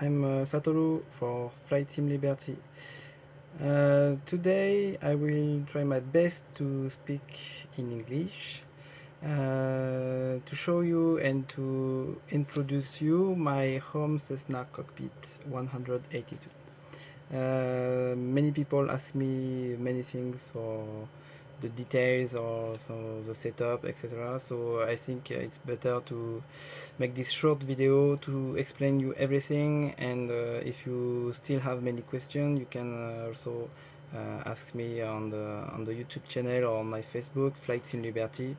I'm Satoru for Flight Sim Liberty. Today I will try my best to speak in English to show you and to introduce you my home Cessna cockpit 182. Many people ask me many things for the details or so the setup, etc. So I think it's better to make this short video to explain you everything, and if you still have many questions you can also ask me on the YouTube channel or on my Facebook, Flight Sim Liberty.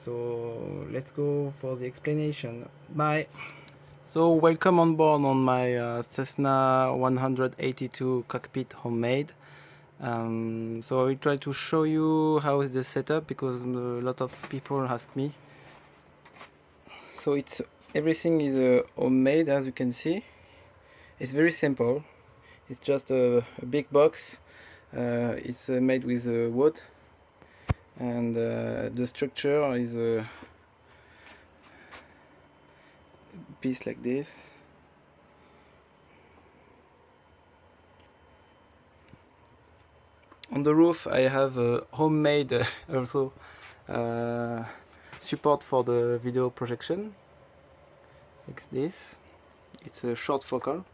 So let's go for the explanation. Bye. So welcome on board on my Cessna 182 cockpit homemade. So I will try to show you how is the setup, because a lot of people ask me. So everything is homemade, as you can see. It's very simple. It's just a big box. It's made with wood, and the structure is a piece like this. On the roof I have a homemade also support for the video projection, like this. It's a short focal.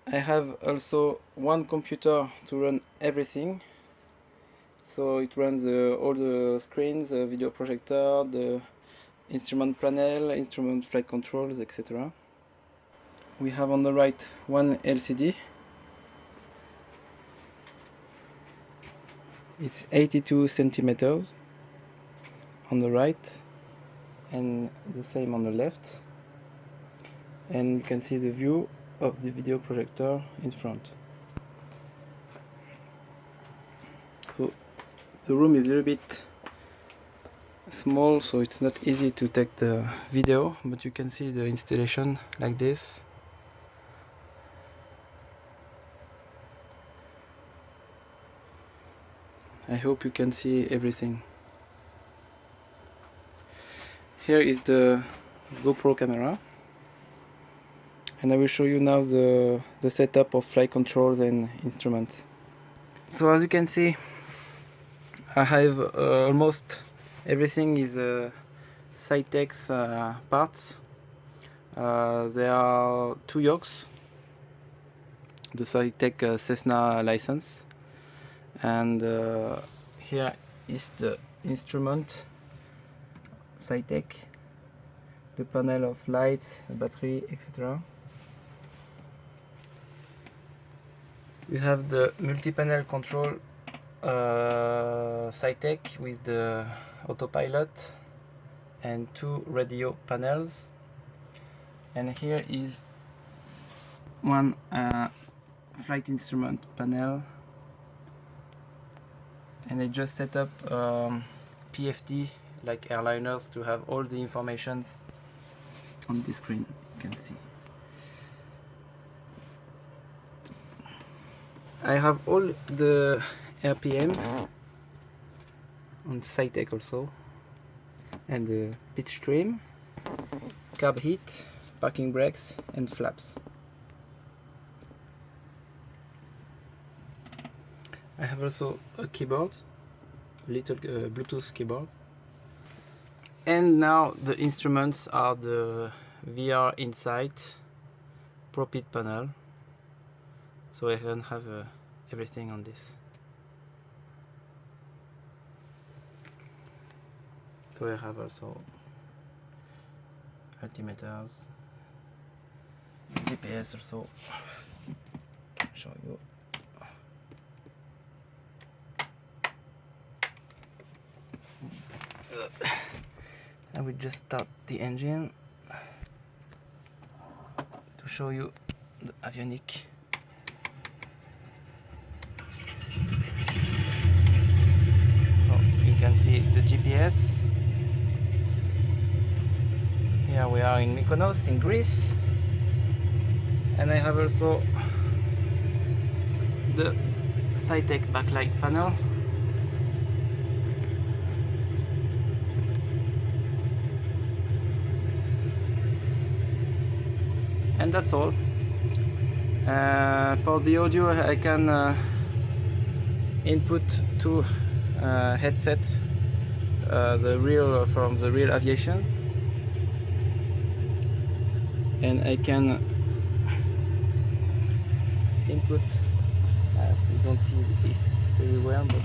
I have also one computer to run everything, so it runs all the screens, the video projector, the instrument panel, instrument flight controls, etc. We have on the right one LCD. It's 82 centimeters on the right, and the same on the left, and you can see the view of the video projector in front. So the room is a little bit small, so it's not easy to take the video, but you can see the installation like this. I hope you can see everything. Here is the GoPro camera, and I will show you now the setup of flight controls and instruments. So as you can see, I have almost everything is Cytex parts. There are two yokes, the Cytex Cessna license, and here is the instrument Cytex, the panel of lights, battery, etc. We have the multi-panel control Cytex with the autopilot and two radio panels, and here is one flight instrument panel, and I just set up PFD like airliners to have all the information on the screen. You can see I have all the RPM on Cytex also, and the pitch stream, carb heat, parking brakes, and flaps. I have also a keyboard, a little Bluetooth keyboard. And now the instruments are the VR Insight ProPit panel, so I can have everything on this. So I have also altimeters, GPS also. Show you. I will just start the engine to show you the avionics. Oh, you can see the GPS. Here we are in Mykonos in Greece, and I have also the Cytex backlight panel. and that's all. For the audio, I can input two headsets, from the real aviation, and I can input. You don't see this very well, but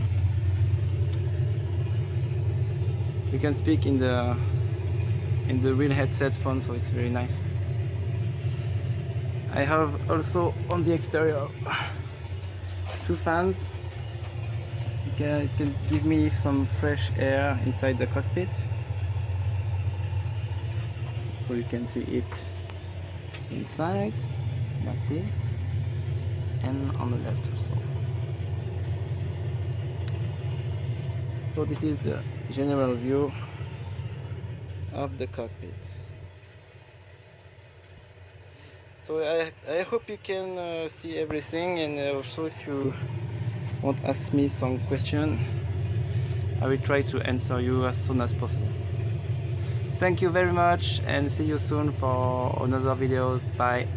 you can speak in the real headset phone, so it's very nice. I have also on the exterior two fans. It can give me some fresh air inside the cockpit, so you can see it inside like this, and on the left also. So this is the general view of the cockpit. So I hope you can see everything, and also if you want to ask me some question, I will try to answer you as soon as possible. Thank you very much, and see you soon for another videos. Bye.